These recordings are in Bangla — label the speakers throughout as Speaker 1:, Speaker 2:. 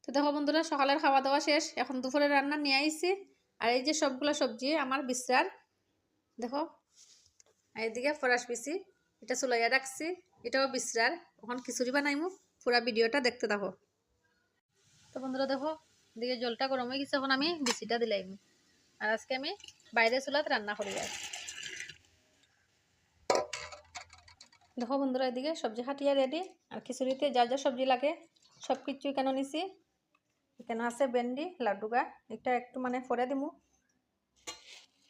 Speaker 1: তো দেখো বন্ধুরা, সকালের খাওয়া দাওয়া শেষ, এখন দুপুরের রান্না নিয়ে আইছি। আর এই যে সবগুলো সবজি আমার বিশ্রার, দেখো এইদিকে ফরাস পিসি, এটা চুলাইয়া রাখছি, এটাও বিশ্রার। এখন খিচুড়ি বানাইমু, পুরা ভিডিওটা দেখতে থাকো। তো বন্ধুরা দেখো, এদিকে জলটা গরম হয়ে গেছে, এখন আমি বিচিটা দিলাইম। আর আজকে আমি বাইরে চুলাত রান্না করি। আর দেখো বন্ধুরা, এদিকে সবজি খাটিয়া রেডি। আর খিচুড়িতে যা যা সবজি লাগে সব কিছু কেন নিছি। এখানে আছে ভেন্ডি, লাড্ডুগা, এটা একটু মানে ফোড়ে দিমু,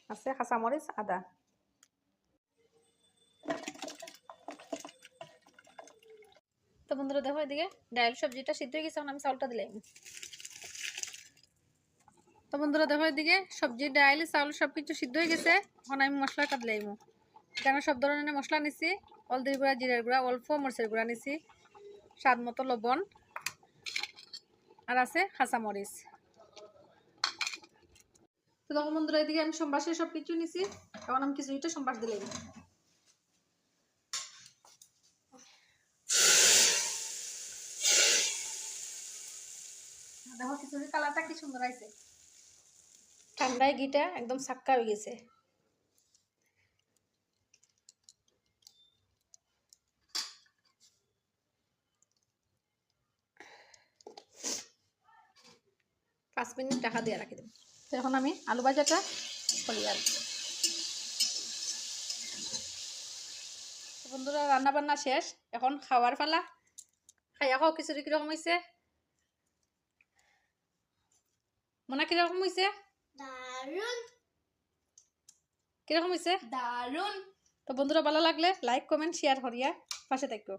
Speaker 1: আছে কাঁচামরিচ, আদা। তো বন্ধুরা দেখো, এদিকে ডাল সবজিটা সিদ্ধ হয়ে গেছে, এখন আমি চাউলটা দিলাম। তো বন্ধুরা দেখো, এদিকে সবজি ডাল চাউল সবকিছু সিদ্ধ হয়ে গেছে, এখন আমি মশলাটা দিলাম। এখানে সব ধরনের মশলা নিছি, হলদির গুঁড়া, জিরার গুঁড়া, অল্প মরিচের গুঁড়া নিছি, স্বাদ মতো লবণ, আর আছে কাঁচামরিচ। তো দেখো বন্ধুরা, এদিকে আমি সম্বাসে সবকিছু নিছি, এখন আমি খিচুড়িটা সম্বাস দিলাম। দেখো খিচুড়ির কালারটা কি সুন্দর আছে, ঠান্ডায় ঘিটা একদম সাক্কা হয়ে গেছে। পাঁচ মিনিট ঢাকা দিয়ে রাখি দেব। তো এখন আমি আলু ভাজাটা করি। আর বন্ধুরা, রান্না বান্না শেষ, এখন খাওয়ার পালা। খাইয়া খাও, খিচুড়ি কিরকম হয়েছে? মনা কিরকম হয়েছে?
Speaker 2: দারুন,
Speaker 1: কিরকম হয়েছে?
Speaker 2: দারুন।
Speaker 1: তো বন্ধুরা, ভালো লাগলে লাইক কমেন্ট শেয়ার করিয়া পাশে থাকো।